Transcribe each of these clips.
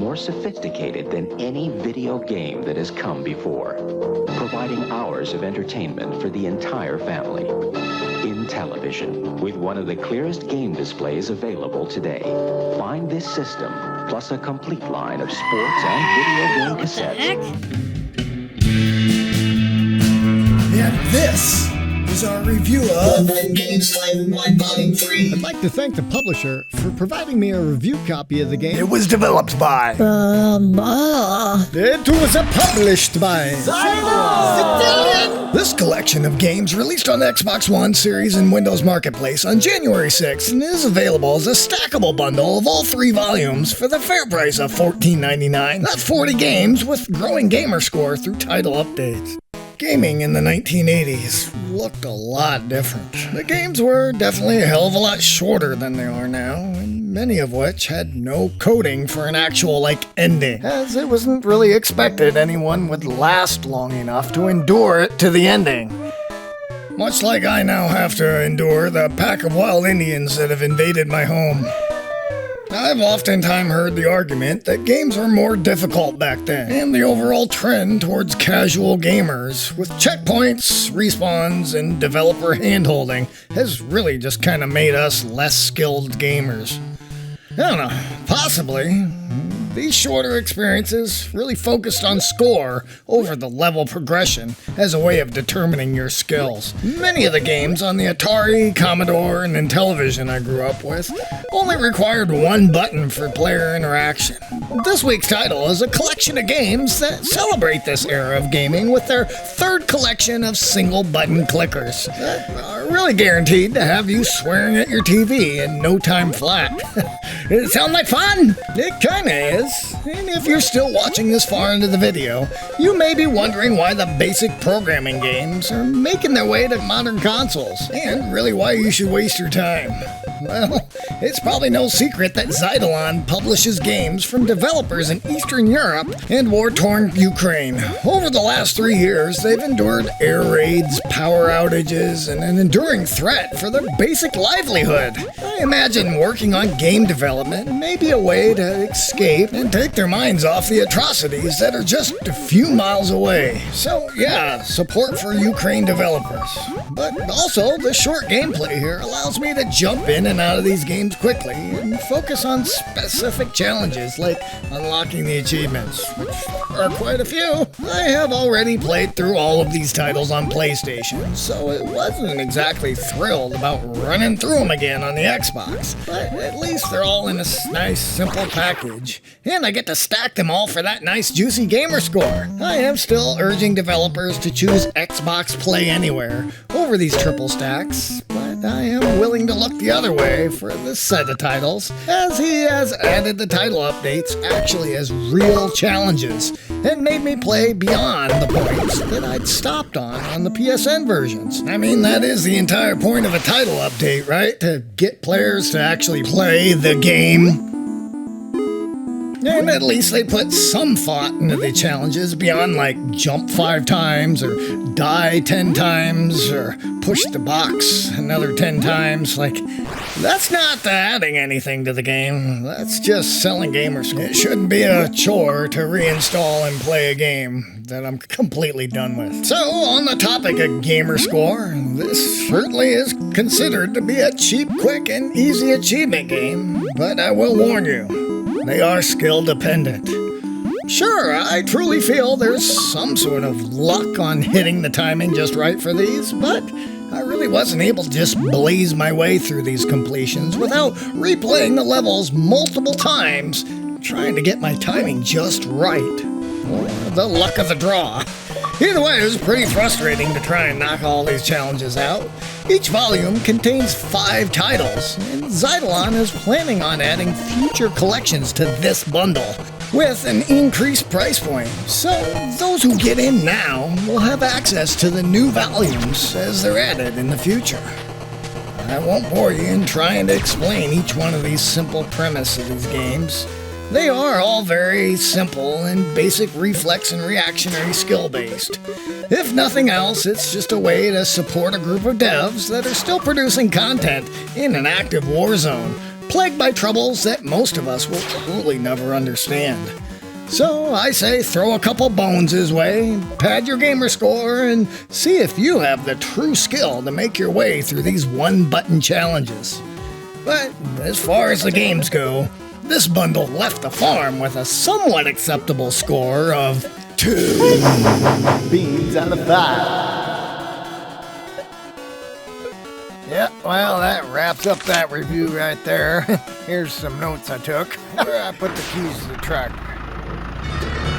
more sophisticated than any video game that has come before, providing hours of entertainment for the entire family. In television, with one of the clearest game displays available today. Find this system, plus a complete line of sports and video game cassettes. And this is our review of Games Volume 1, Volume 3. I'd like to thank the publisher for providing me a review copy of the game. It was developed by. It was published by. xitilon! This collection of games released on the Xbox One series and Windows Marketplace on January 6th and is available as a stackable bundle of all 3 volumes for the fair price of $14.99. That's 40 games with growing gamer score through title updates. Gaming in the 1980s looked a lot different. The games were definitely a hell of a lot shorter than they are now, and many of which had no coding for an actual, ending, as it wasn't really expected anyone would last long enough to endure it to the ending. Much like I now have to endure the pack of wild Indians that have invaded my home. I've oftentimes heard the argument that games were more difficult back then, and the overall trend towards casual gamers, with checkpoints, respawns, and developer handholding, has really just kind of made us less skilled gamers. I don't know, possibly. These shorter experiences really focused on score over the level progression as a way of determining your skills. Many of the games on the Atari, Commodore, and Intellivision I grew up with only required one button for player interaction. This week's title is a collection of games that celebrate this era of gaming with their third collection of single-button clickers that are really guaranteed to have you swearing at your TV in no time flat. Does it sound like fun? It kinda is. And if you're still watching this far into the video, you may be wondering why the basic programming games are making their way to modern consoles, and really why you should waste your time. Well, it's probably no secret that xitilon publishes games from developers in Eastern Europe and war-torn Ukraine. Over the last 3 years, they've endured air raids, power outages, and an enduring threat for their basic livelihood. I imagine working on game development may be a way to escape and take their minds off the atrocities that are just a few miles away. So yeah, support for Ukraine developers. But also, the short gameplay here allows me to jump in and out of these games quickly and focus on specific challenges like unlocking the achievements, which are quite a few. I have already played through all of these titles on PlayStation, so it wasn't exactly thrilled about running through them again on the Xbox. But at least they're all in a nice, simple package, and I get to stack them all for that nice, juicy gamer score. I am still urging developers to choose Xbox Play Anywhere over these triple stacks, but I am willing to look the other way for this set of titles, as he has added the title updates actually as real challenges and made me play beyond the points that I'd stopped on the PSN versions. I mean, that is the entire point of a title update, right? To get players to actually play the game. And at least they put some thought into the challenges beyond jump 5 times or die 10 times or push the box another 10 times. That's not adding anything to the game. That's just selling gamer score. It shouldn't be a chore to reinstall and play a game that I'm completely done with. So, on the topic of gamer score, this certainly is considered to be a cheap, quick, and easy achievement game, but I will warn you, they are skill dependent. Sure, I truly feel there's some sort of luck on hitting the timing just right for these, but I really wasn't able to just blaze my way through these completions without replaying the levels multiple times, trying to get my timing just right. Or the luck of the draw. Either way, it was pretty frustrating to try and knock all these challenges out. Each volume contains 5 titles, and xitilon is planning on adding future collections to this bundle, with an increased price point. So those who get in now will have access to the new volumes as they're added in the future. I won't bore you in trying to explain each one of these simple premises of these games. They are all very simple and basic reflex and reactionary skill based. If nothing else, it's just a way to support a group of devs that are still producing content in an active war zone, plagued by troubles that most of us will truly never understand. So I say throw a couple bones his way, pad your gamer score, and see if you have the true skill to make your way through these one-button challenges. But as far as the games go, this bundle left the farm with a somewhat acceptable score of 2 beans out of 5. Yeah, well, that wraps up that review right there. Here's some notes I took. Where I put the keys to the tractor.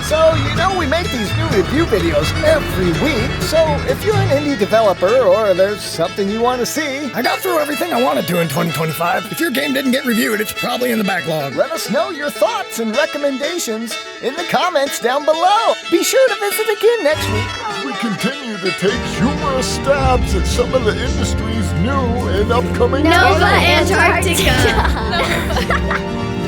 So, you know we make these new review videos every week, so if you're an indie developer or there's something you want to see, I got through everything I wanted to in 2025. If your game didn't get reviewed, it's probably in the backlog. let us know your thoughts and recommendations in the comments down below. Be sure to visit again next week. We continue to take humorous stabs at some of the industry's new and upcoming Nova titles. Antarctica.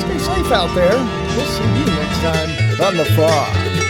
Stay safe out there. We'll see you next time on The Farm.